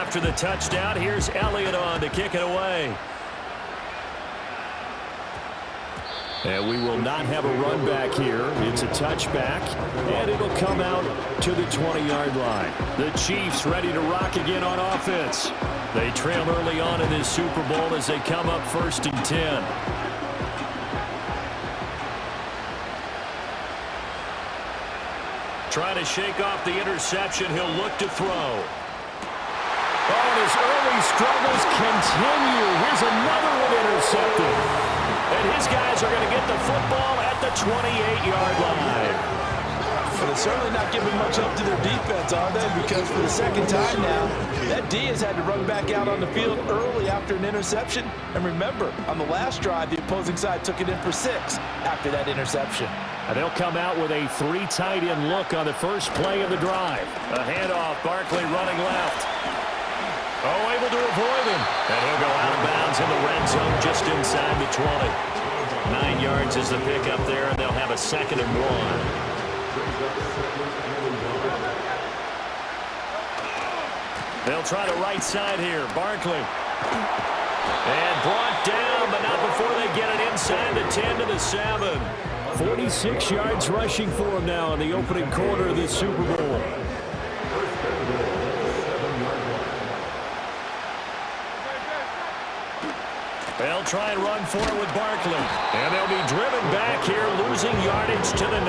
after the touchdown, here's Elliott on to kick it away. And we will not have a run back here. It's a touchback, and it'll come out to the 20-yard line. The Chiefs ready to rock again on offense. They trail early on in this Super Bowl as they come up 1st and 10. Trying to shake off the interception. He'll look to throw. Oh, and his early struggles continue. Here's another one intercepted. And his guys are going to get the football at the 28-yard line. But they're certainly not giving much up to their defense, are they? Because for the second time now, that D has had to run back out on the field early after an interception. And remember, on the last drive, the opposing side took it in for 6 after that interception. And they'll come out with a 3 tight end look on the first play of the drive. A handoff, Barkley running left. Oh, able to avoid him. And he'll go out of bounds in the red zone just inside the 20. 9 yards is the pickup there, and they'll have a 2nd and 1. They'll try the right side here. Barkley. And brought down, but not before they get it inside the 10 to the 7. 46 yards rushing for him now in the opening quarter of this Super Bowl. They'll try and run for it with Barkley. And they'll be driven back here, losing yardage to the 9.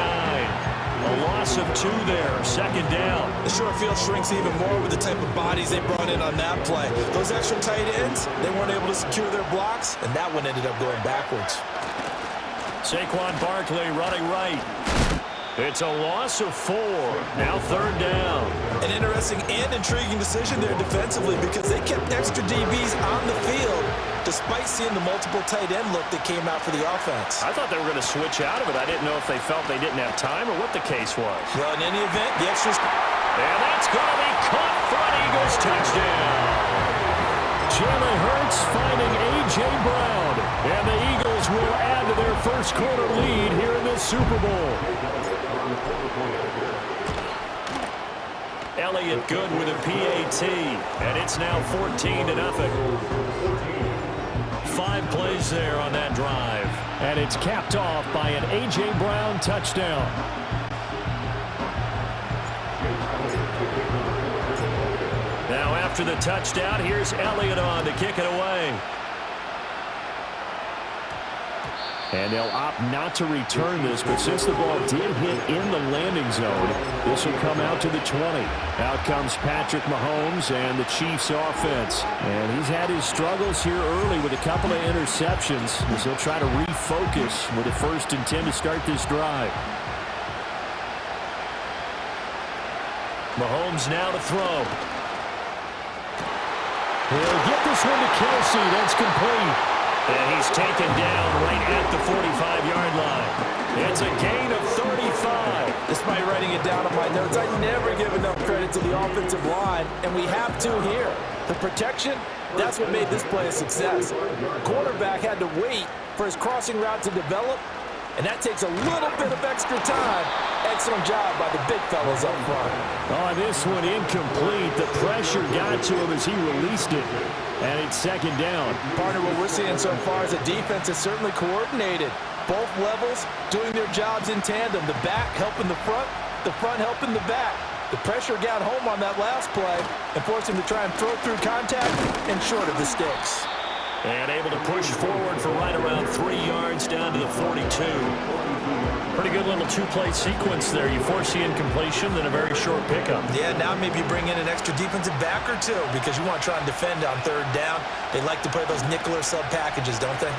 A loss of 2 there, 2nd down. The short field shrinks even more with the type of bodies they brought in on that play. Those extra tight ends, they weren't able to secure their blocks, and that one ended up going backwards. Saquon Barkley running right. It's a loss of 4. Now 3rd down. An interesting and intriguing decision there defensively because they kept extra DBs on the field despite seeing the multiple tight end look that came out for the offense. I thought they were going to switch out of it. I didn't know if they felt they didn't have time or what the case was. Well, in any event, the extras... And that's going to be caught for an Eagles touchdown. Jalen Hurts finding A.J. Brown. And the Eagles will add to their first quarter lead here in this Super Bowl. Elliott good with a PAT. And it's now 14-0. 5 plays there on that drive. And it's capped off by an A.J. Brown touchdown. Now after the touchdown, here's Elliott on to kick it away. And they'll opt not to return this, but since the ball did hit in the landing zone, this will come out to the 20. Out comes Patrick Mahomes and the Chiefs offense. And he's had his struggles here early with a couple of interceptions, as he'll try to refocus with a 1st and 10 to start this drive. Mahomes now to throw. He'll get this one to Kelsey. That's complete. And he's taken down right at the 45-yard line. It's a gain of 35. Despite writing it down on my notes, I never give enough credit to the offensive line, and we have to here. The protection, that's what made this play a success. The quarterback had to wait for his crossing route to develop, and that takes a little bit of extra time. Excellent job by the big fellas up front. Oh, this one incomplete. The pressure got to him as he released it. And it's 2nd down. Partner, what we're seeing so far is a defense is certainly coordinated. Both levels doing their jobs in tandem. The back helping the front helping the back. The pressure got home on that last play and forced him to try and throw through contact and short of the sticks. And able to push forward for right around 3 yards down to the 42. Pretty good little 2-play sequence there. You force the incompletion, then a very short pickup. Yeah, now maybe bring in an extra defensive back or 2 because you want to try and defend on 3rd down. They like to play those nickel or sub packages, don't they?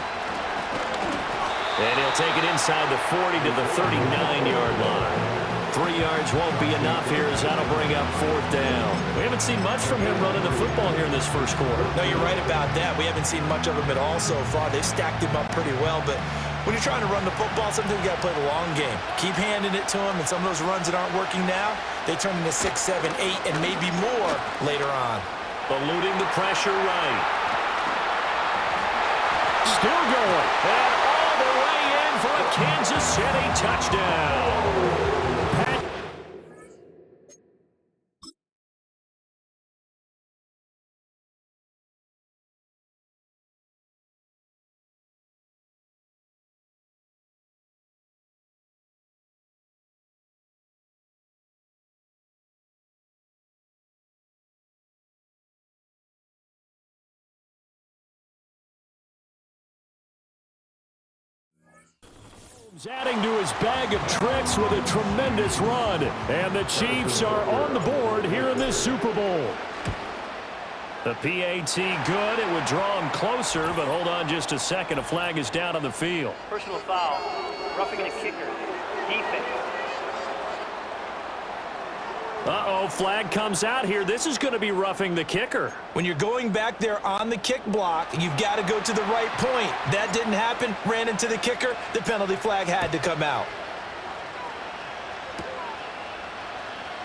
And he'll take it inside the 40 to the 39-yard line. 3 yards won't be enough here as that'll bring up 4th down. We haven't seen much from him running the football here in this first quarter. No, you're right about that. We haven't seen much of him at all so far. They've stacked him up pretty well, but when you're trying to run the football, sometimes you got to play the long game. Keep handing it to him, and some of those runs that aren't working now, they turn into 6, 7, 8, and maybe more later on. Eluding the pressure right. Still going. And all the way in for a Kansas City touchdown. He's adding to his bag of tricks with a tremendous run. And the Chiefs are on the board here in this Super Bowl. The PAT good. It would draw him closer, but hold on just a second. A flag is down on the field. Personal foul. Roughing the kicker. Defense. Uh-oh, flag comes out here. This is going to be roughing the kicker. When you're going back there on the kick block, you've got to go to the right point. That didn't happen. Ran into the kicker. The penalty flag had to come out.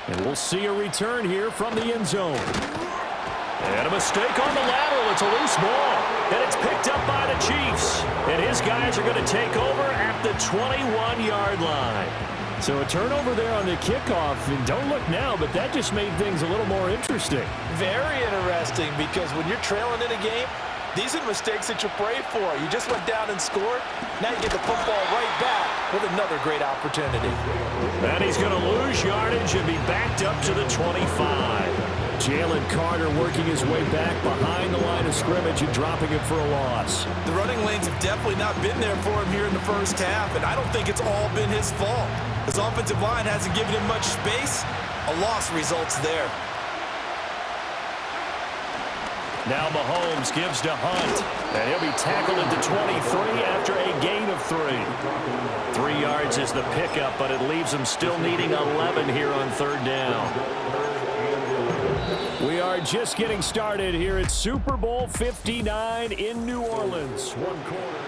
And we'll see a return here from the end zone. And a mistake on the lateral. It's a loose ball. And it's picked up by the Chiefs. And his guys are going to take over at the 21-yard line. So a turnover there on the kickoff, and don't look now, but that just made things a little more interesting. Very interesting, because when you're trailing in a game, these are mistakes that you pray for. You just went down and scored. Now you get the football right back with another great opportunity. And he's going to lose yardage and be backed up to the 25. Jalen Carter working his way back behind the line of scrimmage and dropping it for a loss. The running lanes have definitely not been there for him here in the first half, and I don't think it's all been his fault. His offensive line hasn't given him much space. A loss results there. Now Mahomes gives to Hunt, and he'll be tackled at the 23 after a gain of 3. 3 yards is the pickup, but it leaves him still needing 11 here on third down. We are just getting started here at Super Bowl 59 in New Orleans. 1 quarter.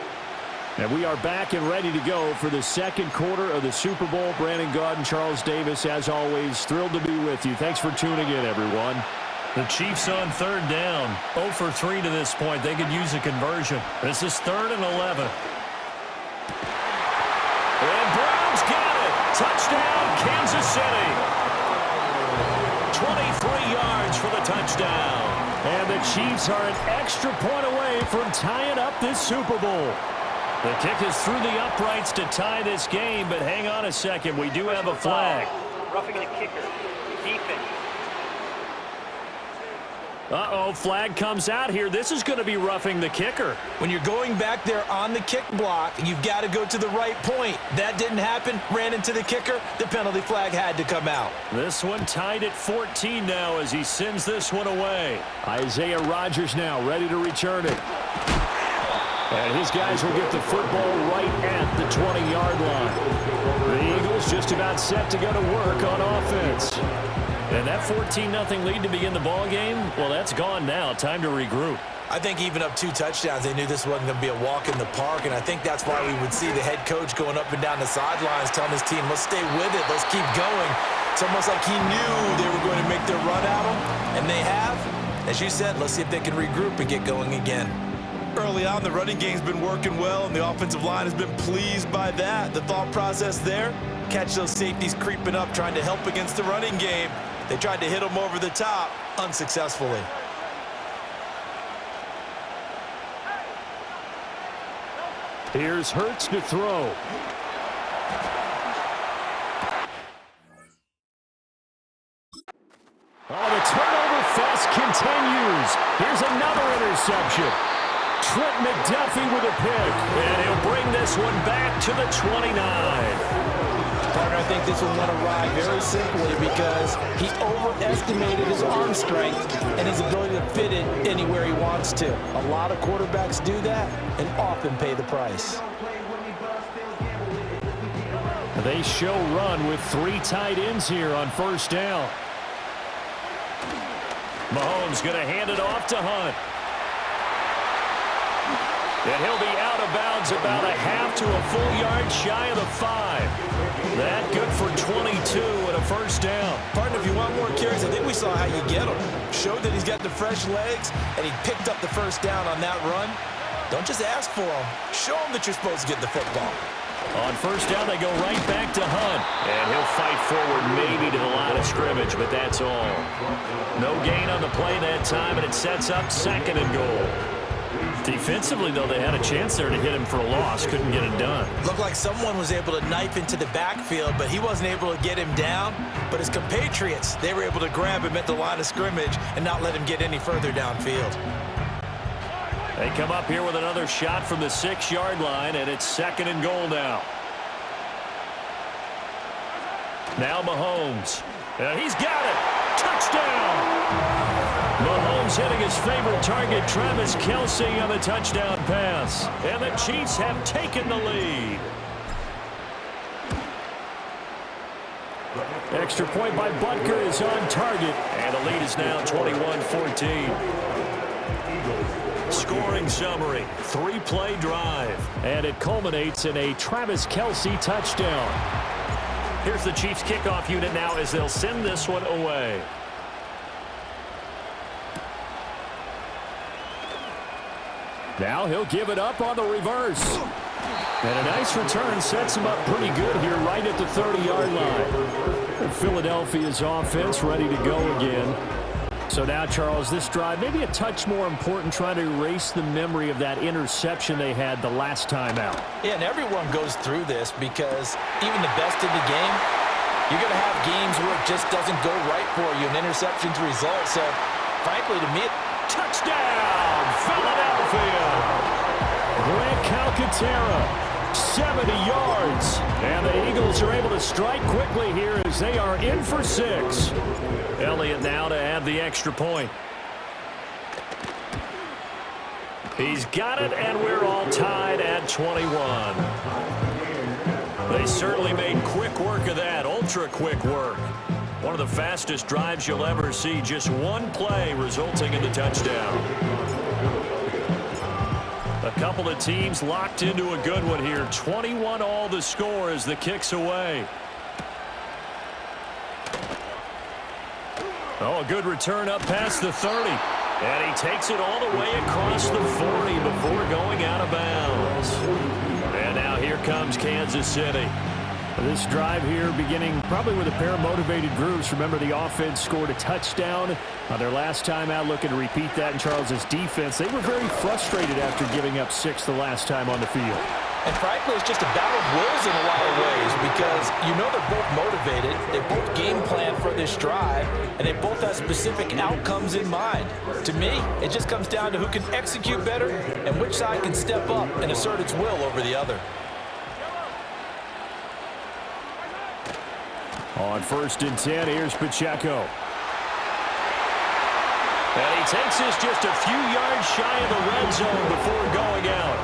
And we are back and ready to go for the second quarter of the Super Bowl. Brandon Gaudin, Charles Davis, as always, thrilled to be with you. Thanks for tuning in, everyone. The Chiefs on third down. 0 for 3 to this point. They could use a conversion. This is 3rd and 11. And Browns got it. Touchdown, Kansas City. 23 yards for the touchdown. And the Chiefs are an extra point away from tying up this Super Bowl. The kick is through the uprights to tie this game, but hang on a second. We do have a flag. Roughing the kicker. Defense. Uh-oh, flag comes out here. This is going to be roughing the kicker. When you're going back there on the kick block, you've got to go to the right point. That didn't happen. Ran into the kicker. The penalty flag had to come out. This one tied at 14 now as he sends this one away. Isaiah Rodgers now ready to return it. And his guys will get the football right at the 20-yard line. The Eagles just about set to go to work on offense. And that 14-0 lead to begin the ball game, well, that's gone now. Time to regroup. I think even up 2 touchdowns, they knew this wasn't going to be a walk in the park, and I think that's why we would see the head coach going up and down the sidelines telling his team, let's stay with it, let's keep going. It's almost like he knew they were going to make their run at him, and they have. As you said, let's see if they can regroup and get going again. Early on, the running game's been working well, and the offensive line has been pleased by that. The thought process there, catch those safeties creeping up, trying to help against the running game. They tried to hit him over the top, unsuccessfully. Here's Hurts to throw. Oh, the turnover fest continues. Here's another interception. Trent McDuffie with a pick, and he'll bring this one back to the 29. Partner, I think this one went awry very simply because he overestimated his arm strength and his ability to fit it anywhere he wants to. A lot of quarterbacks do that and often pay the price. They show run with 3 tight ends here on first down. Mahomes going to hand it off to Hunt. And he'll be out of bounds about a half to a full yard shy of the 5. That good for 22 and a first down. Partner, if you want more carries, I think we saw how you get him. Showed that he's got the fresh legs, and he picked up the first down on that run. Don't just ask for him. Show him that you're supposed to get the football. On first down, they go right back to Hunt. And he'll fight forward maybe to the line of scrimmage, but that's all. No gain on the play that time, and it sets up 2nd and goal. Defensively, though, they had a chance there to hit him for a loss. Couldn't get it done. Looked like someone was able to knife into the backfield, but he wasn't able to get him down. But his compatriots, they were able to grab him at the line of scrimmage and not let him get any further downfield. They come up here with another shot from the 6-yard line, and it's 2nd and goal now. Now Mahomes. And he's got it. Touchdown. Mahomes hitting his favorite target, Travis Kelce, on the touchdown pass. And the Chiefs have taken the lead. Extra point by Butker is on target. And the lead is now 21-14. Scoring summary, 3-play drive. And it culminates in a Travis Kelce touchdown. Here's the Chiefs kickoff unit now as they'll send this one away. Now he'll give it up on the reverse. And a nice return sets him up pretty good here right at the 30-yard line. Philadelphia's offense ready to go again. So now, Charles, this drive maybe a touch more important, trying to erase the memory of that interception they had the last time out. Yeah, and everyone goes through this because even the best in the game, you're going to have games where it just doesn't go right for you, and interceptions result. So, frankly, to me, touchdown, Philadelphia! Grant Calcaterra, 70 yards. And the Eagles are able to strike quickly here as they are in for 6. Elliott now to add the extra point. He's got it, and we're all tied at 21. They certainly made quick work of that, ultra quick work. One of the fastest drives you'll ever see, just one play resulting in the touchdown. A couple of teams locked into a good one here. 21 all the score as the kick's away. Oh, a good return up past the 30. And he takes it all the way across the 40 before going out of bounds. And now here comes Kansas City. This drive here beginning probably with a pair of motivated groups. Remember, the offense scored a touchdown on their last time out, looking to repeat that in Charles's defense. They were very frustrated after giving up 6 the last time on the field. and frankly, it's just a battle of wills in a lot of ways because you know they're both motivated, they both game plan for this drive, and they both have specific outcomes in mind. To me, it just comes down to who can execute better and which side can step up and assert its will over the other. On 1st and 10, here's Pacheco. And he takes this just a few yards shy of the red zone before going out.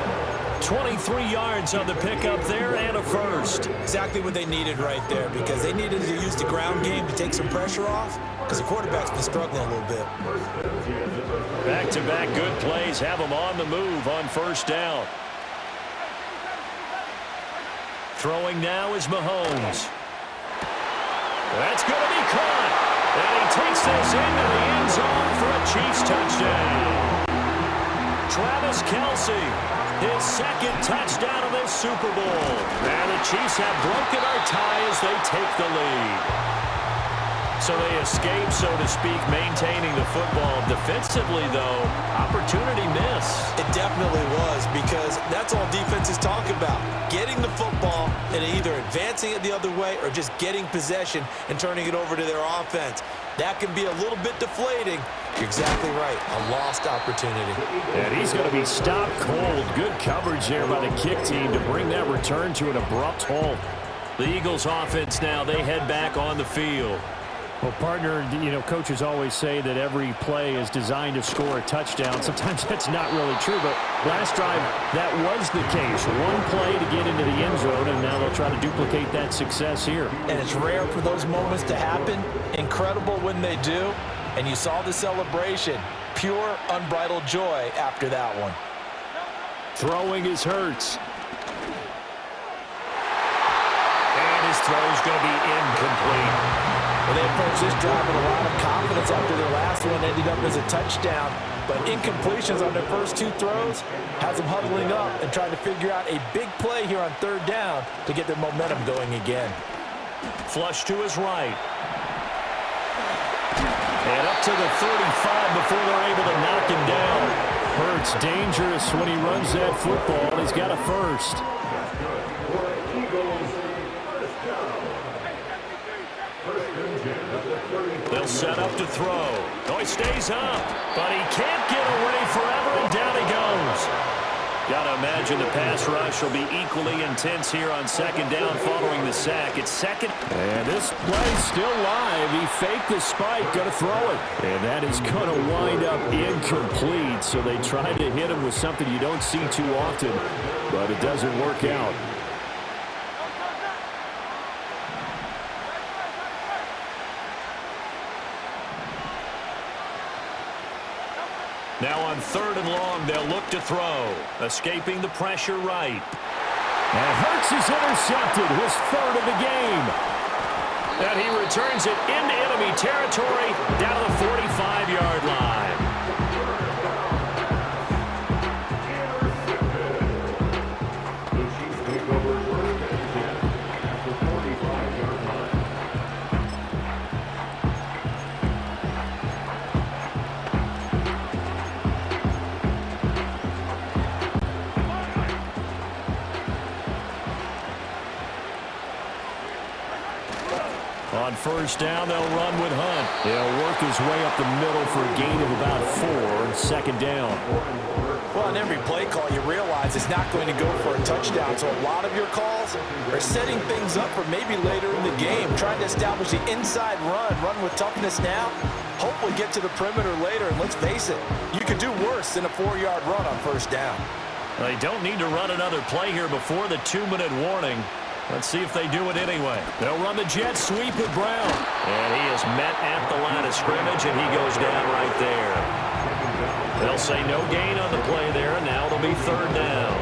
23 yards on the pickup there and a first. Exactly what they needed right there because they needed to use the ground game to take some pressure off because the quarterback's been struggling a little bit. Back-to-back good plays have them on the move on 1st down. Throwing now is Mahomes. That's going to be caught. And he takes this into the end zone for a Chiefs touchdown. Travis Kelce, his 2nd touchdown of this Super Bowl. And the Chiefs have broken our tie as they take the lead. So they escape, so to speak, maintaining the football. Defensively, though, opportunity miss. It definitely was because that's all defenses talk about. Getting the football and either advancing it the other way or just getting possession and turning it over to their offense. That can be a little bit deflating. You're exactly right. A lost opportunity. And he's going to be stopped cold. Good coverage there by the kick team to bring that return to an abrupt halt. The Eagles offense now, they head back on the field. Well, partner, you know, coaches always say that every play is designed to score a touchdown. Sometimes that's not really true, but last drive, that was the case. One play to get into the end zone, and now they'll try to duplicate that success here. And it's rare for those moments to happen. Incredible when they do. And you saw the celebration. Pure, unbridled joy after that one. Throwing is Hurts. And his throw's going to be incomplete. Well, they approached this drive with a lot of confidence after their last one ended up as a touchdown. But incompletions on their first 2 throws has them huddling up and trying to figure out a big play here on 3rd down to get their momentum going again. Flush to his right. And up to the 35 before they're able to knock him down. Hurts dangerous when he runs that football. He's got a first. They'll set up to throw. Oh, he stays up, but he can't get away forever, and down he goes. Got to imagine the pass rush will be equally intense here on second down following the sack. It's second. And this play's still live. He faked the spike, going to throw it. And that is going to wind up incomplete. So they tried to hit him with something you don't see too often, but it doesn't work out. Now on third and long, they'll look to throw. Escaping the pressure right. And Hurts is intercepted, his third of the game. And he returns it into enemy territory down to the 45-yard line. On first down, they'll run with Hunt. He'll work his way up the middle for a gain of about 4, second down. Well, on every play call, you realize it's not going to go for a touchdown. So a lot of your calls are setting things up for maybe later in the game, trying to establish the inside run with toughness now, hopefully get to the perimeter later. And let's face it, you could do worse than a 4-yard run on first down. They don't need to run another play here before the 2-minute warning. Let's see if they do it anyway. They'll run the jet sweep with Brown. And he is met at the line of scrimmage, and he goes down right there. They'll say no gain on the play there, and now it'll be third down.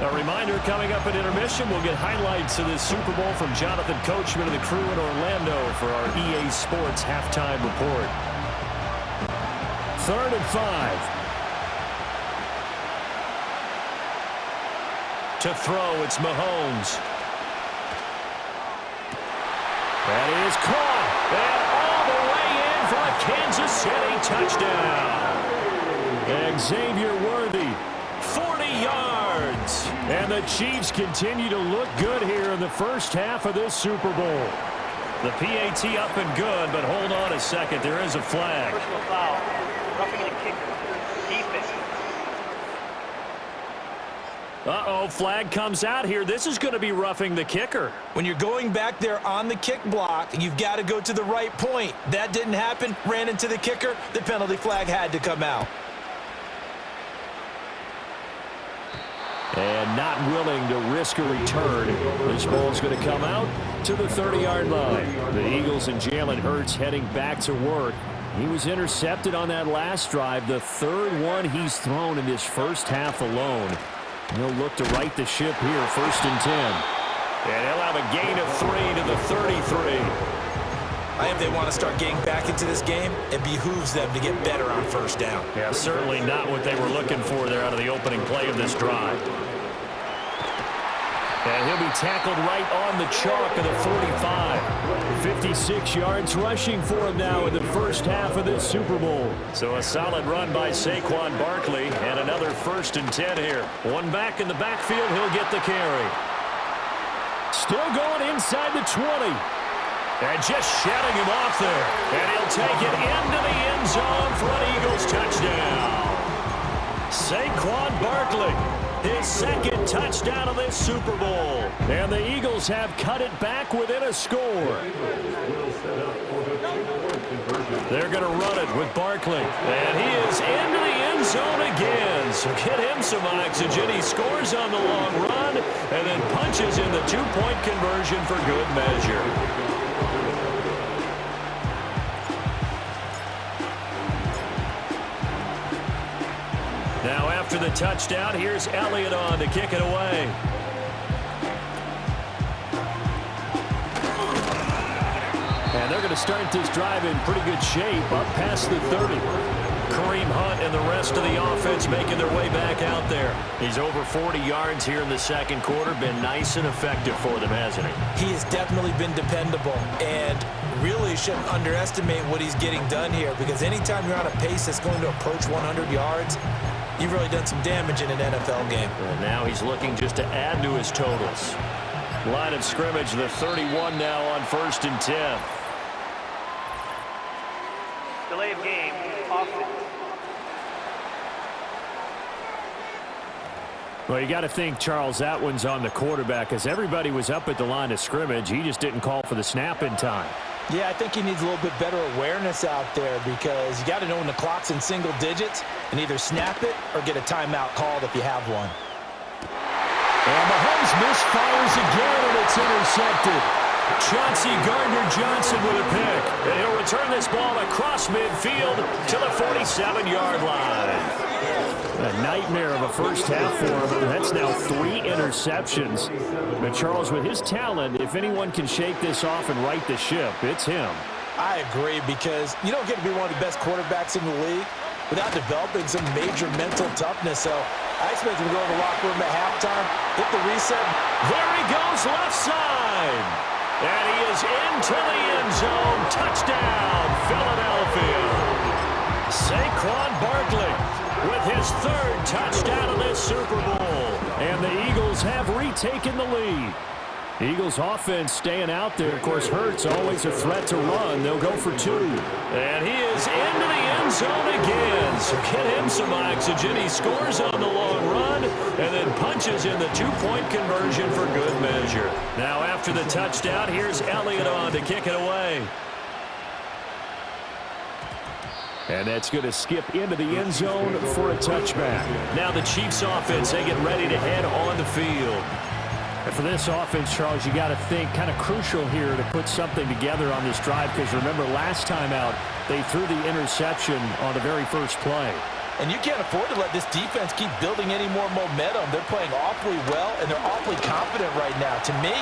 A reminder, coming up at intermission, we'll get highlights of this Super Bowl from Jonathan Coachman and the crew in Orlando for our EA Sports halftime report. 3rd and 5. To throw, it's Mahomes. That is caught. And all the way in for a Kansas City touchdown. Xavier Worthy. 40 yards. And the Chiefs continue to look good here in the first half of this Super Bowl. The PAT up and good, but hold on a second. There is a flag. Personal foul. Roughing the kicker. Defense. Uh-oh, flag comes out here. This is going to be roughing the kicker. When you're going back there on the kick block, you've got to go to the right point. That didn't happen. Ran into the kicker. The penalty flag had to come out. And not willing to risk a return. This ball's going to come out to the 30-yard line. The Eagles and Jalen Hurts heading back to work. He was intercepted on that last drive, the third one he's thrown in this first half alone. He'll look to right the ship here, 1st and 10. And he'll have a gain of 3 to the 33. I think they want to start getting back into this game. It behooves them to get better on first down. Yeah, certainly not what they were looking for there out of the opening play of this drive. And he'll be tackled right on the chalk of the 45. 56 yards rushing for him now in the first half of this Super Bowl. So a solid run by Saquon Barkley, and another 1st and 10 here. One back in the backfield, he'll get the carry. Still going inside the 20. And just shutting him off there. And he'll take it into the end zone for an Eagles touchdown. Saquon Barkley, his 2nd touchdown of this Super Bowl. And the Eagles have cut it back within a score. They're going to run it with Barkley. And he is into the end zone again. So get him some oxygen. He scores on the long run and then punches in the 2-point conversion for good measure. Now after the touchdown, here's Elliott on to kick it away. And they're going to start this drive in pretty good shape, up past the 30. Kareem Hunt and the rest of the offense making their way back out there. He's over 40 yards here in the second quarter. Been nice and effective for them, hasn't he? He has definitely been dependable, and really shouldn't underestimate what he's getting done here, because anytime you're on a pace that's going to approach 100 yards, you've really done some damage in an NFL game. And now he's looking just to add to his totals. Line of scrimmage, the 31 now on 1st and 10. delay of game, offense. Well, you got to think, Charles, that one's on the quarterback because everybody was up at the line of scrimmage. He just didn't call for the snap in time. Yeah, I think he needs a little bit better awareness out there because you got to know when the clock's in single digits and either snap it or get a timeout called if you have one. And Mahomes misfires again, and it's intercepted. Chauncey Gardner-Johnson with a pick. And he'll return this ball across midfield to the 47-yard line. A nightmare of a first half for him. That's now 3 interceptions. But Charles, with his talent, if anyone can shake this off and right the ship, it's him. I agree because you don't get to be one of the best quarterbacks in the league without developing some major mental toughness. So I expect him to go to the locker room at halftime, hit the reset. There he goes left side. And he is into the end zone. Touchdown, Philadelphia. Saquon Barkley with his 3rd touchdown of this Super Bowl. And the Eagles have retaken the lead. Eagles offense staying out there. Of course, Hurts always a threat to run. They'll go for 2. And he is into the end zone again. So get him some oxygen. He scores on the long run and then punches in the 2-point conversion for good measure. Now after the touchdown, here's Elliott on to kick it away. And that's going to skip into the end zone for a touchback. Now the Chiefs offense, they get ready to head on the field. And for this offense, Charles, you got to think kind of crucial here to put something together on this drive because remember last time out, they threw the interception on the very first play. And you can't afford to let this defense keep building any more momentum. They're playing awfully well, and they're awfully confident right now. To me,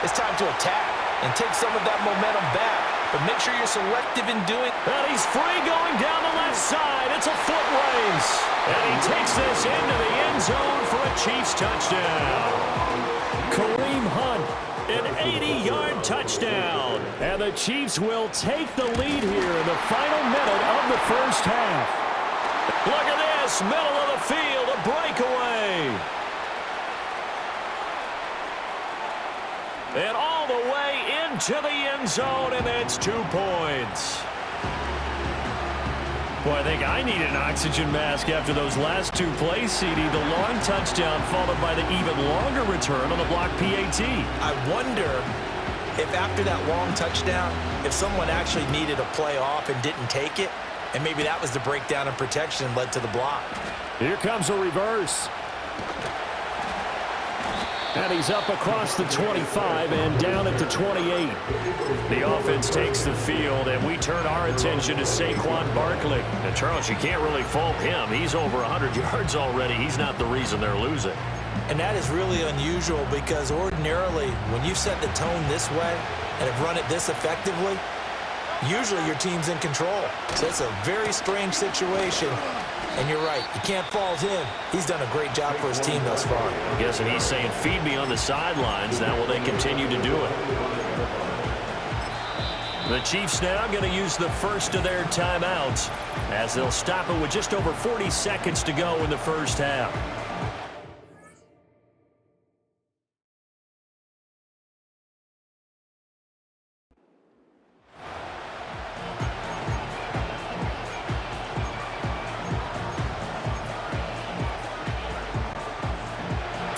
it's time to attack and take some of that momentum back. But make sure you're selective in doing. And he's free going down the left side. It's a foot race. And he takes this into the end zone for a Chiefs touchdown. Kareem Hunt, an 80-yard touchdown. And the Chiefs will take the lead here in the final minute of the first half. Look at this, middle of the field, a breakaway. And all the way into the end zone, and it's 2 points. Boy, I think I need an oxygen mask after those last 2 plays, CD. The long touchdown followed by the even longer return on the block PAT. I wonder if after that long touchdown, if someone actually needed a play off and didn't take it, and maybe that was the breakdown in protection and led to the block. Here comes a reverse. And he's up across the 25 and down at the 28. The offense takes the field, and we turn our attention to Saquon Barkley. And, Charles, you can't really fault him. He's over 100 yards already. He's not the reason they're losing. And that is really unusual because ordinarily, when you set the tone this way and have run it this effectively, usually your team's in control. So it's a very strange situation. And you're right, you can't fault him. He's done a great job for his team thus far. I'm guessing he's saying, feed me on the sidelines. Now will they continue to do it? The Chiefs now going to use the first of their timeouts as they'll stop it with just over 40 seconds to go in the first half.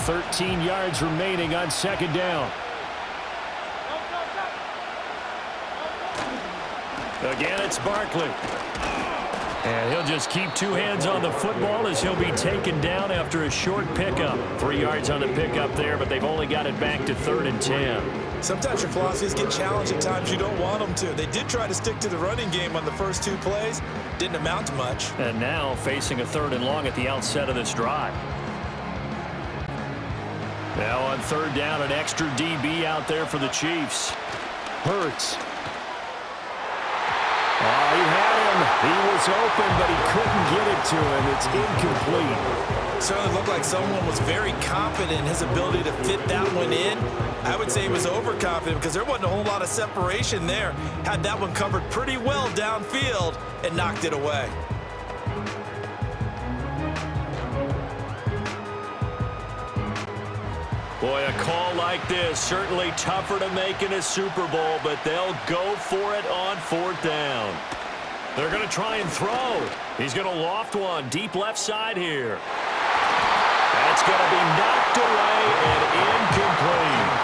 $13 yards remaining on second down. Again, it's Barkley. And he'll just keep 2 hands on the football as he'll be taken down after a short pickup. 3 yards on the pickup there, but they've only got it back to 3rd and 10. Sometimes your philosophies get challenged at times you don't want them to. They did try to stick to the running game on the first 2 plays. Didn't amount to much. And now facing a 3rd and long at the outset of this drive. Now on 3rd down, an extra DB out there for the Chiefs. Hurts. Oh, he had him. He was open, but he couldn't get it to him. It's incomplete. Certainly looked like someone was very confident in his ability to fit that one in. I would say he was overconfident because there wasn't a whole lot of separation there. Had that one covered pretty well downfield and knocked it away. Boy, a call like this, certainly tougher to make in a Super Bowl, but they'll go for it on 4th down. They're going to try and throw. He's going to loft one deep left side here. That's going to be knocked away and incomplete.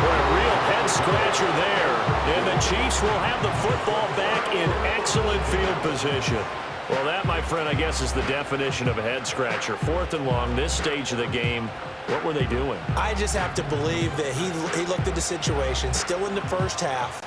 Boy, a real head-scratcher there. And the Chiefs will have the football back in excellent field position. Well, that, my friend, I guess is the definition of a head-scratcher. 4th and long, this stage of the game. What were they doing? I just have to believe that he looked at the situation, still in the first half.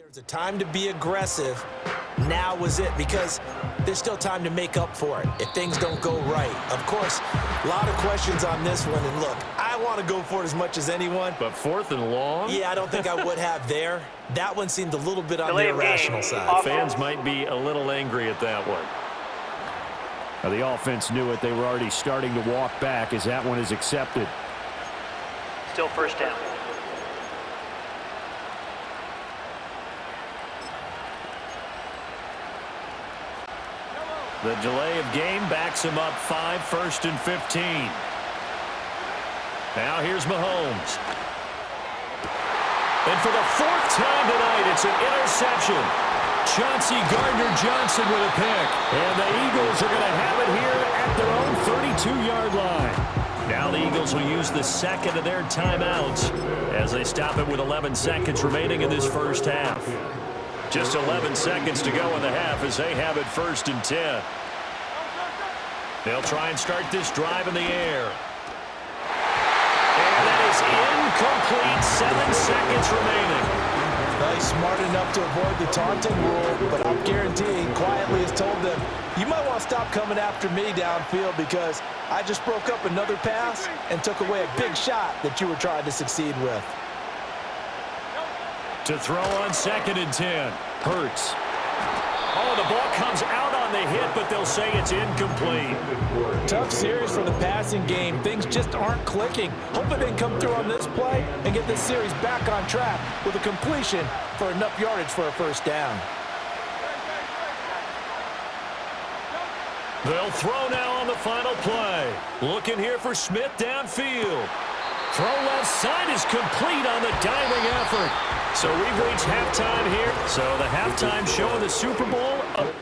There's a time to be aggressive. Now was it, because there's still time to make up for it if things don't go right. Of course, a lot of questions on this one, and look, I want to go for it as much as anyone. But 4th and long? Yeah, I don't think I would have there. That one seemed a little bit on the irrational side. Fans might be a little angry at that one. Now, the offense knew it. They were already starting to walk back as that one is accepted. Still first down. The delay of game backs him up 5, 1st and 15. Now here's Mahomes. And for the 4th time tonight, it's an interception. Chauncey Gardner-Johnson with a pick. And the Eagles are going to have it here at their own 32-yard line. Now the Eagles will use the second of their timeouts as they stop it with 11 seconds remaining in this first half. Just 11 seconds to go in the half as they have it 1st and 10. They'll try and start this drive in the air. And that is incomplete. 7 seconds remaining. He's smart enough to avoid the taunting rule, but I'm guaranteeing quietly has told them, you might want to stop coming after me downfield because I just broke up another pass and took away a big shot that you were trying to succeed with. To throw on 2nd and 10. Hurts. Oh, the ball comes out on the hit, but they'll say it's incomplete. Tough series for the passing game. Things just aren't clicking. Hoping they can come through on this play and get this series back on track with a completion for enough yardage for a first down. They'll throw now on the final play. Looking here for Smith downfield. Throw left side is complete on the diving effort. So we've reached halftime here. So the halftime show of the Super Bowl.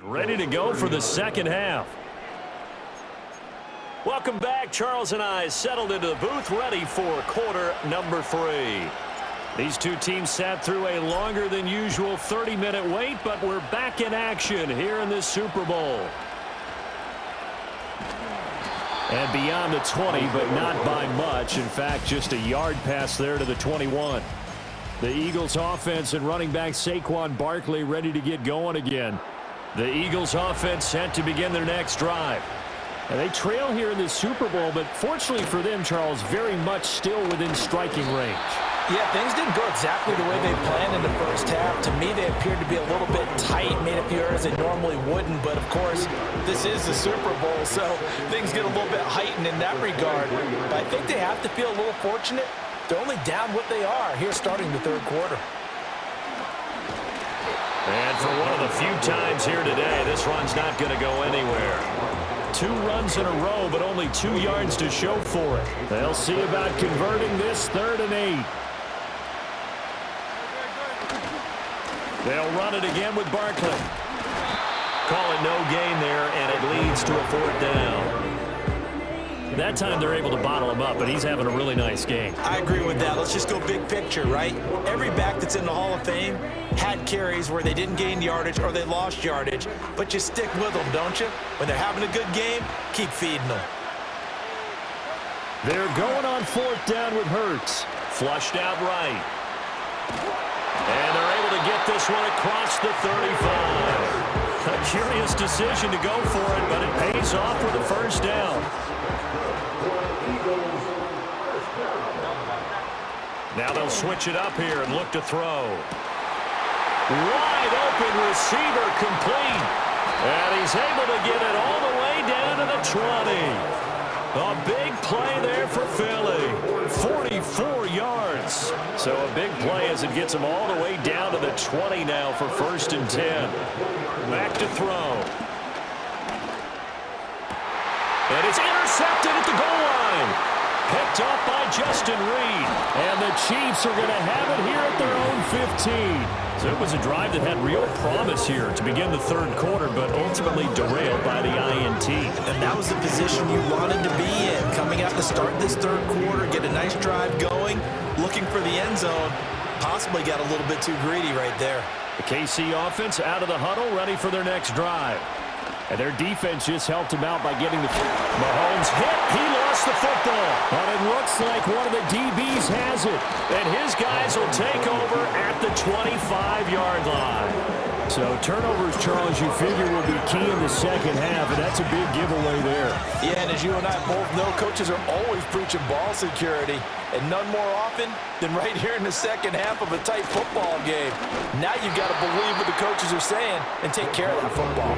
ready to go for the second half. Welcome back. Charles and I settled into the booth, ready for quarter number 3. These two teams sat through a longer than usual 30-minute wait, but we're back in action here in this Super Bowl. And beyond the 20, but not by much. In fact, just a yard pass there to the 21. The Eagles offense and running back Saquon Barkley ready to get going again. The Eagles offense set to begin their next drive. And they trail here in the Super Bowl, but fortunately for them, Charles, very much still within striking range. Yeah, things didn't go exactly the way they planned in the first half. To me, they appeared to be a little bit tight, made a few errors they normally wouldn't. But, of course, this is the Super Bowl, so things get a little bit heightened in that regard. But I think they have to feel a little fortunate. They're only down what they are here starting the third quarter. And for one of the few times here today, this run's not going to go anywhere. 2 runs in a row, but only 2 yards to show for it. They'll see about converting this 3rd and 8. They'll run it again with Barkley. Call it no gain there, and it leads to a 4th down. That time they're able to bottle him up, but he's having a really nice game. I agree with that. Let's just go big picture, right? Every back that's in the Hall of Fame had carries where they didn't gain yardage or they lost yardage, but you stick with them, don't you? When they're having a good game, keep feeding them. They're going on 4th down with Hurts. Flushed out right. And they're able to get this one across the 35. A curious decision to go for it, but it pays off with a 1st down. Now they'll switch it up here and look to throw. Wide open receiver complete. And he's able to get it all the way down to the 20. A big play there for Philly. 44 yards. So a big play as it gets him all the way down to the 20 now for 1st and 10. Back to throw. And it's intercepted at the goal line. Picked off by Justin Reed. And the Chiefs are going to have it here at their own 15. So it was a drive that had real promise here to begin the 3rd quarter, but ultimately derailed by the INT. And that was the position you wanted to be in. Coming out to start this 3rd quarter, get a nice drive going, looking for the end zone. Possibly got a little bit too greedy right there. The KC offense out of the huddle, ready for their next drive. And their defense just helped him out by getting the... Mahomes hit. He lost the football. But it looks like one of the DBs has it. And his guys will take over at the 25-yard line. So turnovers, Charles, you figure will be key in the second half, and that's a big giveaway there. Yeah, and as you and I both know, coaches are always preaching ball security, and none more often than right here in the second half of a tight football game. Now you've got to believe what the coaches are saying and take care of that football.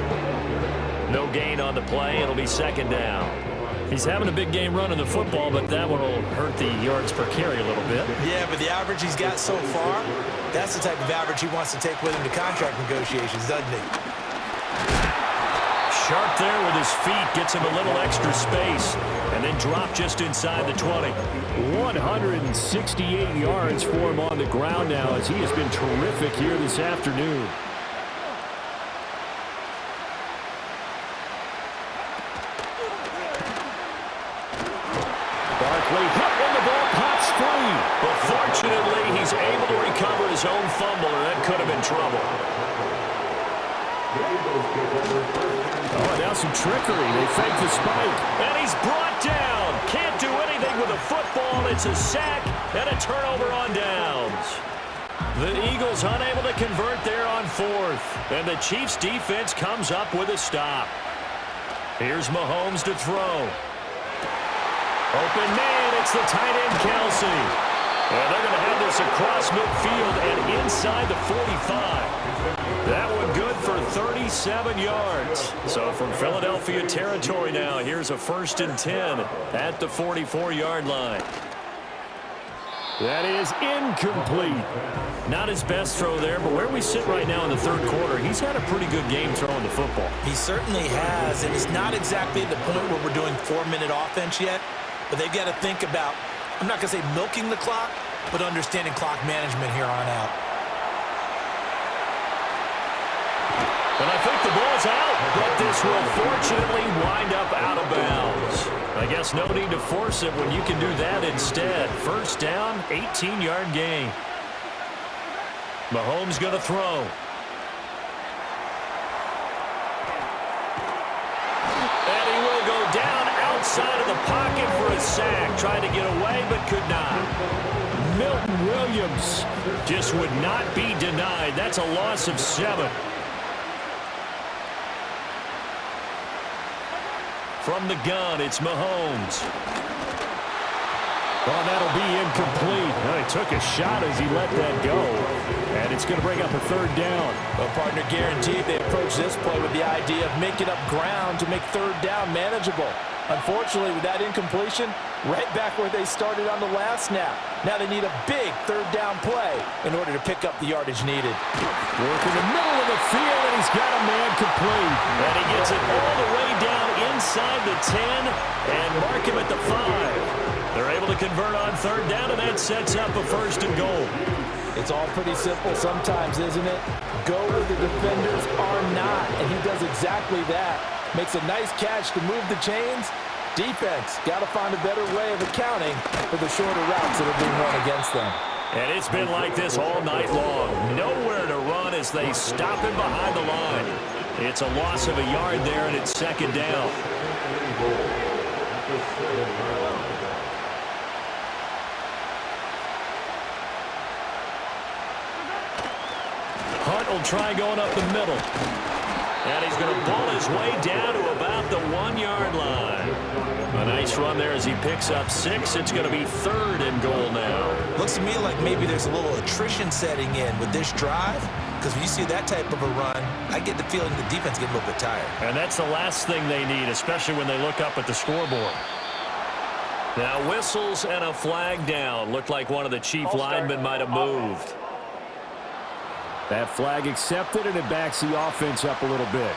No gain on the play. It'll be 2nd down. He's having a big game running the football, but that one will hurt the yards per carry a little bit. Yeah, but the average he's got so far, that's the type of average he wants to take with him to contract negotiations, doesn't he? Sharp there with his feet, gets him a little extra space, and then drop just inside the 20. 168 yards for him on the ground now as he has been terrific here this afternoon. Barkley hit when the ball pops free. But fortunately, he's able to recover his own fumble, or that could have been trouble. Oh, now some trickery. They fake the spike. And he's brought down. Can't do anything with the football. It's a sack and a turnover on downs. The Eagles unable to convert there on 4th. And the Chiefs' defense comes up with a stop. Here's Mahomes to throw. Open man, it's the tight end, Kelsey. And they're going to have this across midfield and inside the 45. That one good for 37 yards. So from Philadelphia territory now, here's a 1st and 10 at the 44-yard line. That is incomplete. Not his best throw there, but where we sit right now in the 3rd quarter, he's had a pretty good game throwing the football. He certainly has, and it's not exactly at the point where we're doing 4-minute offense yet. But they've got to think about, I'm not going to say milking the clock, but understanding clock management here on out. And I think the ball's out. this will fortunately wind up out of bounds. I guess no need to force it when you can do that instead. First down, 18-yard gain. Mahomes going to throw. And he will go down outside of the pocket for a sack. Tried to get away, but could not. Milton Williams just would not be denied. That's a loss of 7. From the gun, it's Mahomes. Well, that'll be incomplete. Well, he took a shot as he let that go. And it's going to bring up a 3rd down. Well, partner, guaranteed they approach this play with the idea of making up ground to make 3rd down manageable. Unfortunately, with that incompletion, right back where they started on the last snap. Now they need a big 3rd down play in order to pick up the yardage needed. Work in the middle of the field, and he's got a man complete. And he gets it all the way down inside the 10 and mark him at the 5. They're able to convert on 3rd down, and that sets up a 1st and goal. It's all pretty simple sometimes, isn't it? Go where the defenders are not, and he does exactly that. Makes a nice catch to move the chains. Defense got to find a better way of accounting for the shorter routes that are being run against them. And it's been like this all night long. Nowhere to run as they stop him behind the line. It's a loss of a yard there, and it's 2nd down. Hunt will try going up the middle. And he's going to ball his way down to about the 1-yard line. A nice run there as he picks up 6. It's going to be 3rd and goal now. Looks to me like maybe there's a little attrition setting in with this drive. Because when you see that type of a run, I get the feeling the defense getting a little bit tired. And that's the last thing they need, especially when they look up at the scoreboard. Now whistles and a flag down. Looked like one of the chief linemen might have moved. That flag accepted, and it backs the offense up a little bit.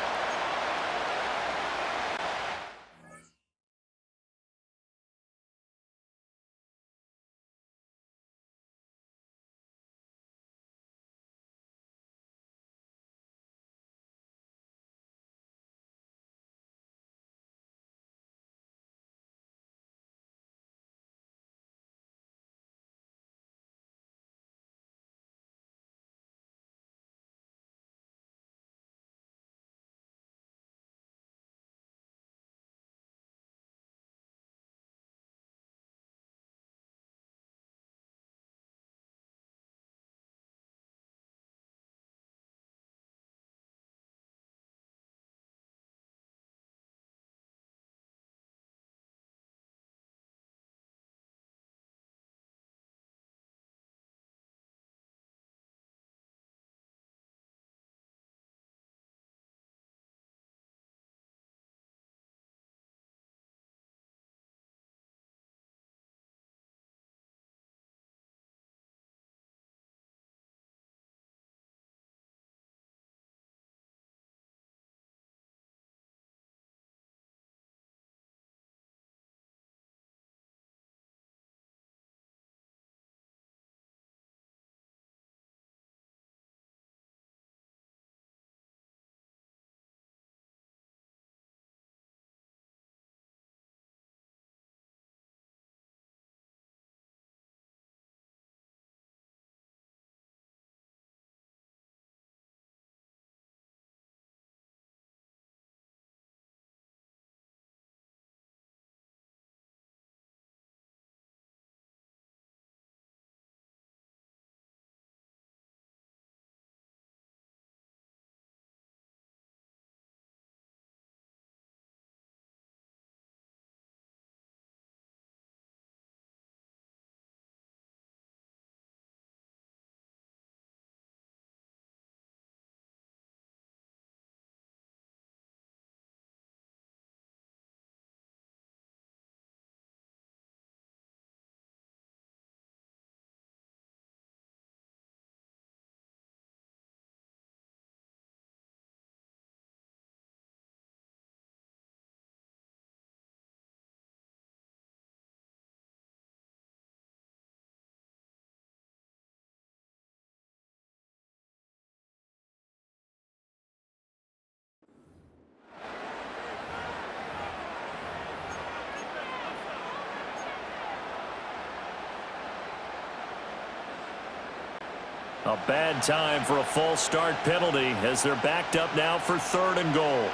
A bad time for a false start penalty as they're backed up now for 3rd and goal.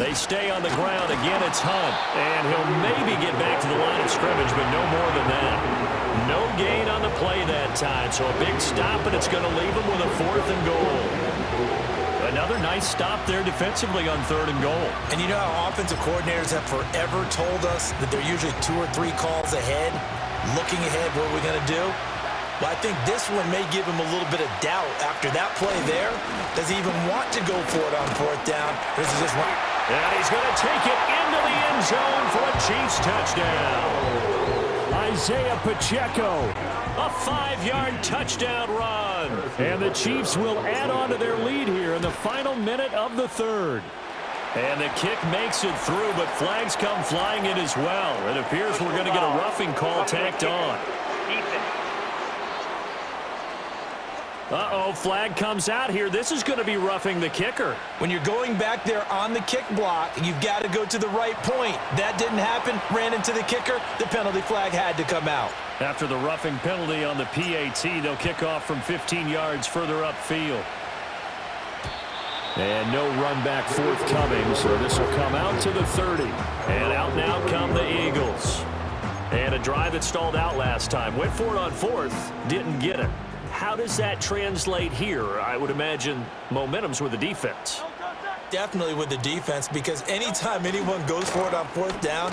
They stay on the ground. Again, it's Hunt. And he'll maybe get back to the line of scrimmage, but no more than that. No gain on the play that time, so a big stop, and it's going to leave him with a 4th and goal. Another nice stop there defensively on 3rd and goal. And you know how offensive coordinators have forever told us that they're usually 2 or 3 calls ahead, looking ahead, what are we going to do? Well, I think this one may give him a little bit of doubt after that play there. Does he even want to go for it on 4th down? Or is he just one? And he's going to take it into the end zone for a Chiefs touchdown. Isaiah Pacheco, a 5-yard touchdown run. And the Chiefs will add on to their lead here in the final minute of the 3rd. And the kick makes it through, but flags come flying in as well. It appears we're going to get a roughing call tacked on. Uh-oh, flag comes out here. This is going to be roughing the kicker. When you're going back there on the kick block, you've got to go to the right point. That didn't happen. Ran into the kicker. The penalty flag had to come out. After the roughing penalty on the PAT, they'll kick off from 15 yards further upfield. And no run back forthcoming, so this will come out to the 30. And out now come the Eagles. And a drive that stalled out last time. Went for it on 4th, didn't get it. How does that translate here? I would imagine momentum's with the defense. Definitely with the defense, because anytime anyone goes for it on 4th down,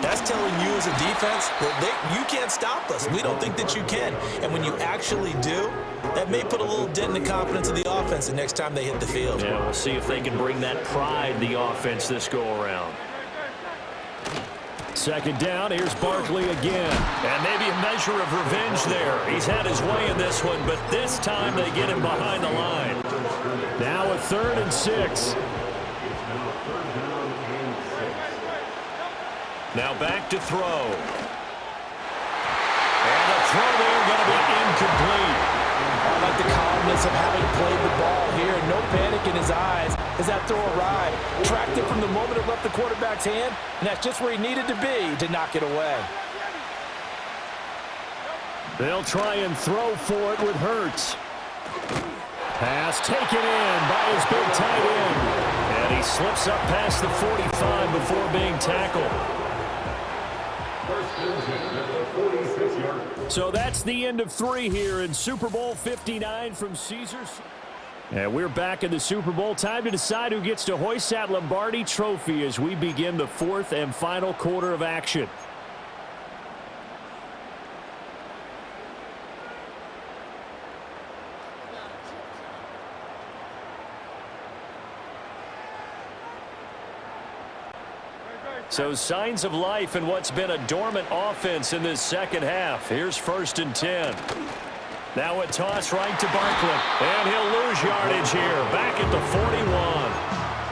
that's telling you as a defense that you can't stop us. We don't think that you can. And when you actually do, that may put a little dent in the confidence of the offense the next time they hit the field. Yeah, we'll see if they can bring that pride the offense this go-around. 2nd down, here's Barkley again. And maybe a measure of revenge there. He's had his way in this one, but this time they get him behind the line. Now a 3rd and 6. Now back to throw. And the throw there going to be incomplete. I like the calmness of having played the ball here. No panic in his eyes as that throw arrived. Tracked it from the moment it left the quarterback's hand, and that's just where he needed to be to knock it away. They'll try and throw for it with Hurts. Pass taken in by his big tight end. And he slips up past the 45 before being tackled. So that's the end of 3 here in Super Bowl 59 from Caesars. And we're back in the Super Bowl. Time to decide who gets to hoist that Lombardi trophy as we begin the 4th and final quarter of action. So signs of life in what's been a dormant offense in this 2nd half. Here's 1st and 10. Now a toss right to Barkley. And he'll lose yardage here. Back at the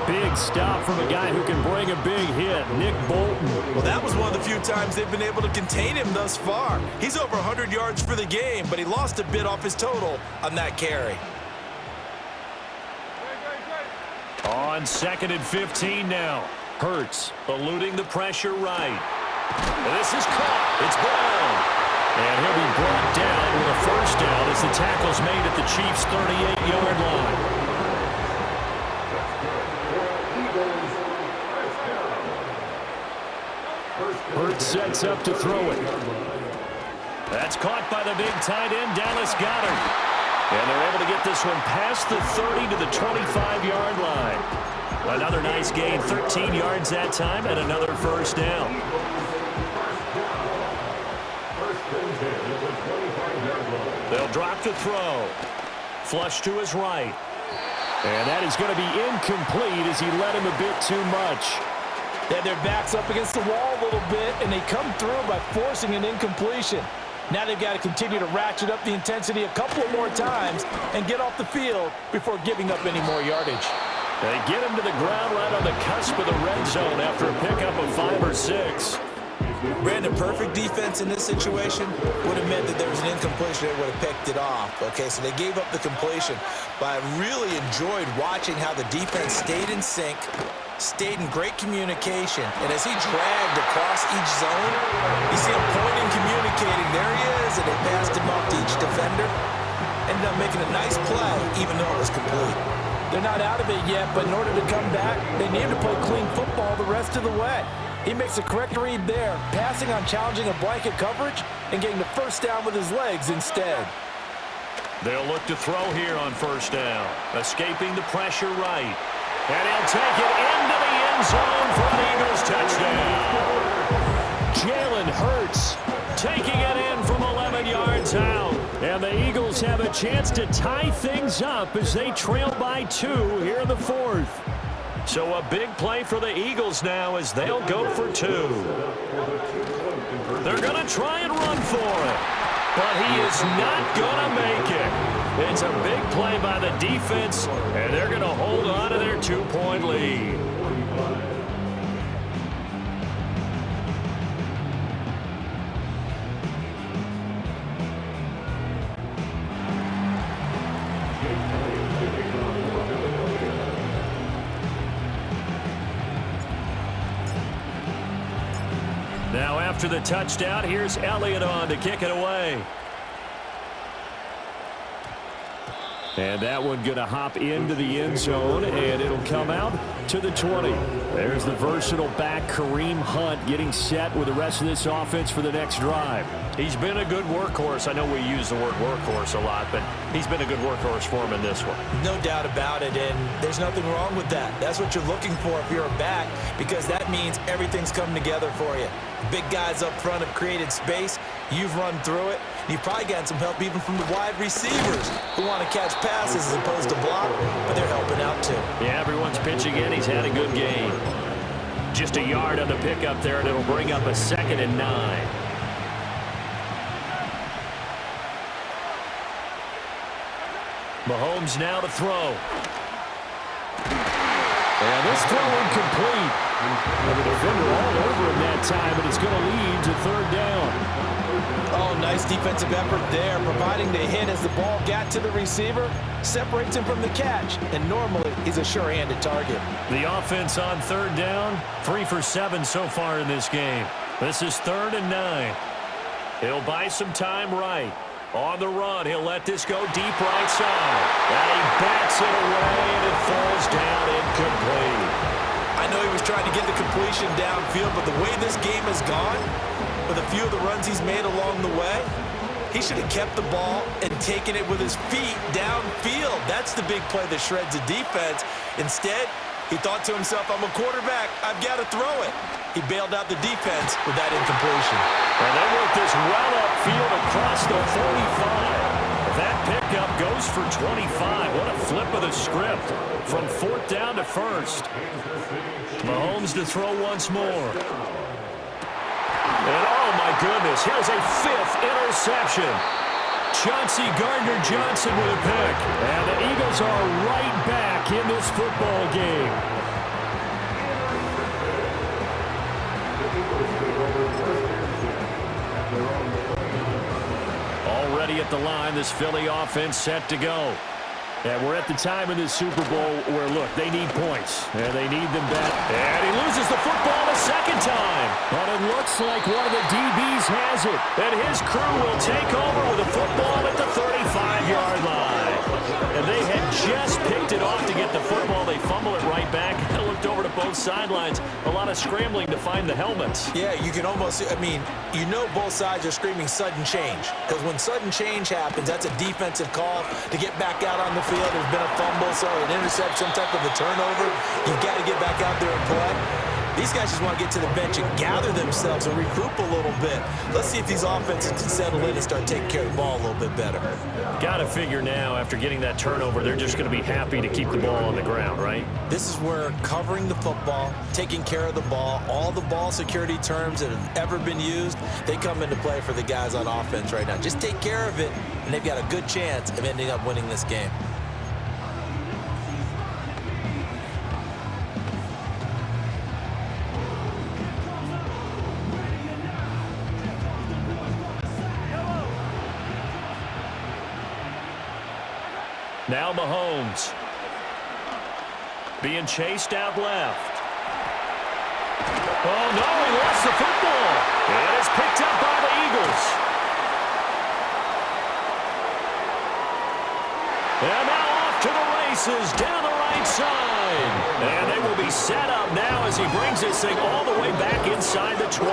41. Big stop from a guy who can bring a big hit, Nick Bolton. Well, that was one of the few times they've been able to contain him thus far. He's over 100 yards for the game, but he lost a bit off his total on that carry. On 2nd and 15 now. Hurts eluding the pressure right. This is caught. It's Brown. And he'll be brought down with a 1st down as the tackle's made at the Chiefs' 38-yard line. Hurts sets up to throw it. That's caught by the big tight end, Dallas Goedert. And they're able to get this one past the 30 to the 25-yard line. Another nice gain, 13 yards that time, and another 1st down. They'll drop to throw. Flush to his right. And that is going to be incomplete as he led him a bit too much. They had their backs up against the wall a little bit, and they come through by forcing an incompletion. Now they've got to continue to ratchet up the intensity a couple of more times and get off the field before giving up any more yardage. They get him to the ground right on the cusp of the red zone after a pickup of 5 or 6. Brandon, perfect defense in this situation would have meant that there was an incompletion that would have picked it off. Okay, so they gave up the completion. But I really enjoyed watching how the defense stayed in sync, stayed in great communication, and as he dragged across each zone, you see him pointing, communicating. There he is, and they passed him off to each defender. Ended up making a nice play, even though it was complete. They're not out of it yet, but in order to come back, they need to play clean football the rest of the way. He makes a correct read there, passing on challenging a blanket coverage and getting the first down with his legs instead. They'll look to throw here on first down, escaping the pressure right. And he'll take it into the end zone for an Eagles touchdown. Jalen Hurts taking it in from 11 yards out. And the Eagles have a chance to tie things up as they trail by 2 here in the fourth. So a big play for the Eagles now as they'll go for 2. They're going to try and run for it, but he is not going to make it. It's a big play by the defense, and they're going to hold on to their 2-point lead. Now after the touchdown, here's Elliott on to kick it away. And that one going to hop into the end zone, and it'll come out to the 20. There's the versatile back, Kareem Hunt, getting set with the rest of this offense for the next drive. He's been a good workhorse. I know we use the word workhorse a lot, but he's been a good workhorse for him in this one. No doubt about it, and there's nothing wrong with that. That's what you're looking for if you're a back, because that means everything's coming together for you. Big guys up front have created space. You've run through it. You've probably gotten some help even from the wide receivers who want to catch passes as opposed to block, but they're helping out too. Yeah, everyone's pitching in. He's had a good game. Just a yard on the pickup there, and it'll bring up a 2nd and 9. Mahomes now to throw. And this throw incomplete. And the defender all over him that time, but it's going to lead to 3rd down. Oh, nice defensive effort there, providing the hit as the ball got to the receiver, separates him from the catch, and normally he's a sure-handed target. The offense on 3rd down, 3 for 7 so far in this game. This is 3rd and 9. He'll buy some time right. On the run, he'll let this go deep right side. And he bats it away, and it falls down incomplete. I know he was trying to get the completion downfield, but the way this game has gone, with a few of the runs he's made along the way, he should have kept the ball and taken it with his feet downfield. That's the big play that shreds the defense. Instead, he thought to himself, I'm a quarterback, I've got to throw it. He bailed out the defense with that incompletion. And they work this well upfield across the 45. That pickup goes for 25. What a flip of the script from 4th down to 1st. Mahomes to throw once more. And oh my goodness, here's a 5th interception. Chauncey Gardner-Johnson with a pick. And the Eagles are right back in this football game. Already at the line, this Philly offense set to go. And we're at the time in this Super Bowl where, look, they need points, and they need them back. And he loses the football a 2nd time. But it looks like one of the DBs has it. And his crew will take over with the football at the 35-yard line. And they had just picked it off to get the football. They fumble it right back. I looked over to both sidelines. A lot of scrambling to find the helmets. Yeah, you can almost, you know both sides are screaming sudden change. Because when sudden change happens, that's a defensive call to get back out on the field. There's been a fumble, so an interception, some type of a turnover. You've got to get back out there and play. These guys just want to get to the bench and gather themselves and regroup a little bit. Let's see if these offenses can settle in and start taking care of the ball a little bit better. Got to figure now, after getting that turnover, they're just going to be happy to keep the ball on the ground, right? This is where covering the football, taking care of the ball, all the ball security terms that have ever been used, they come into play for the guys on offense right now. Just take care of it, and they've got a good chance of ending up winning this game. Now Mahomes being chased out left. Oh, no, he lost the football. It is picked up by the Eagles. And now off to the races down the right side. And they will be set up now as he brings this thing all the way back inside the 20.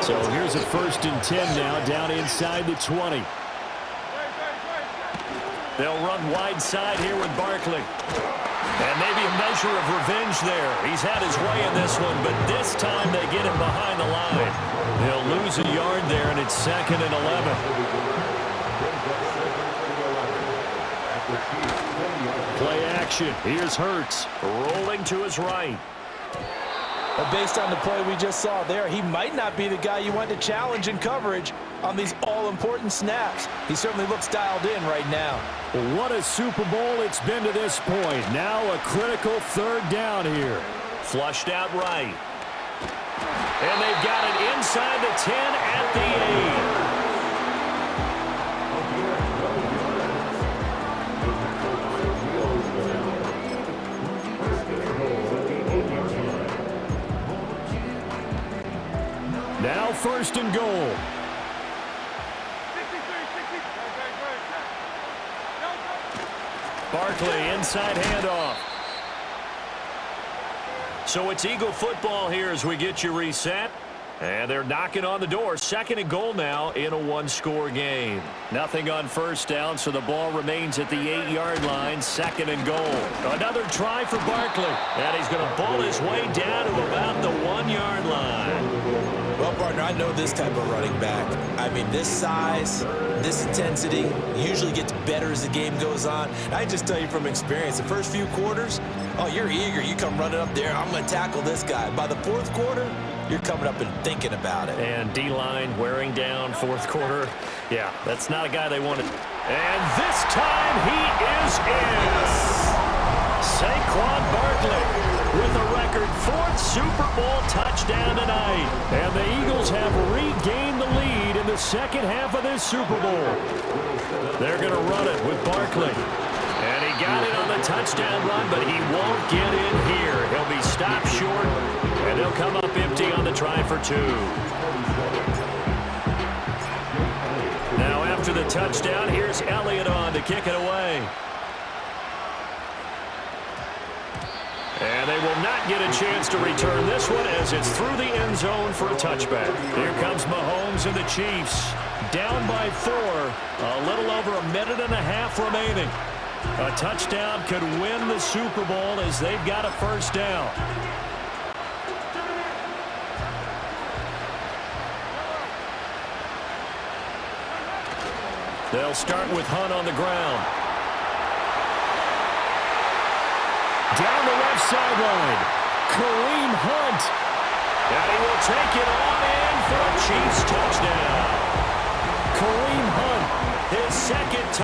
So here's a 1st and 10 now down inside the 20. They'll run wide side here with Barkley. And maybe a measure of revenge there. He's had his way in this one, but this time they get him behind the line. They'll lose a yard there, and it's 2nd and 11. Play action. Here's Hurts rolling to his right. But based on the play we just saw there, he might not be the guy you want to challenge in coverage on these all-important snaps. He certainly looks dialed in right now. What a Super Bowl it's been to this point. Now a critical 3rd down here. Flushed out right. And they've got it inside the 10 at the 8. Now 1st and goal. Barkley, inside handoff. So it's Eagle football here as we get you reset. And they're knocking on the door. 2nd and goal now in a 1-score game. Nothing on 1st down, so the ball remains at the 8-yard line. 2nd and goal. Another try for Barkley. And he's going to ball his way down to about the 1-yard line. Well, partner, I know this type of running back. I mean, this size, this intensity usually gets better as the game goes on. I just tell you from experience, the first few quarters, oh, you're eager. You come running up there, I'm going to tackle this guy. By the 4th quarter, you're coming up and thinking about it. And D-line wearing down 4th quarter. Yeah, that's not a guy they wanted. And this time he is in. Saquon Barkley with a record 4th Super Bowl touchdown tonight. And the Eagles have regained the lead in the 2nd half of this Super Bowl. They're going to run it with Barkley. And he got it on the touchdown run, but he won't get in here. He'll be stopped short, and he'll come up empty on the try for 2. Now after the touchdown, here's Elliott on to kick it away. And they will not get a chance to return this one as it's through the end zone for a touchback. Here comes Mahomes and the Chiefs. Down by 4. A little over a minute and a half remaining. A touchdown could win the Super Bowl as they've got a 1st down. They'll start with Hunt on the ground. Down the left sideline, Kareem Hunt. And he will take it on in for a Chiefs touchdown. Kareem Hunt, his 2nd touchdown.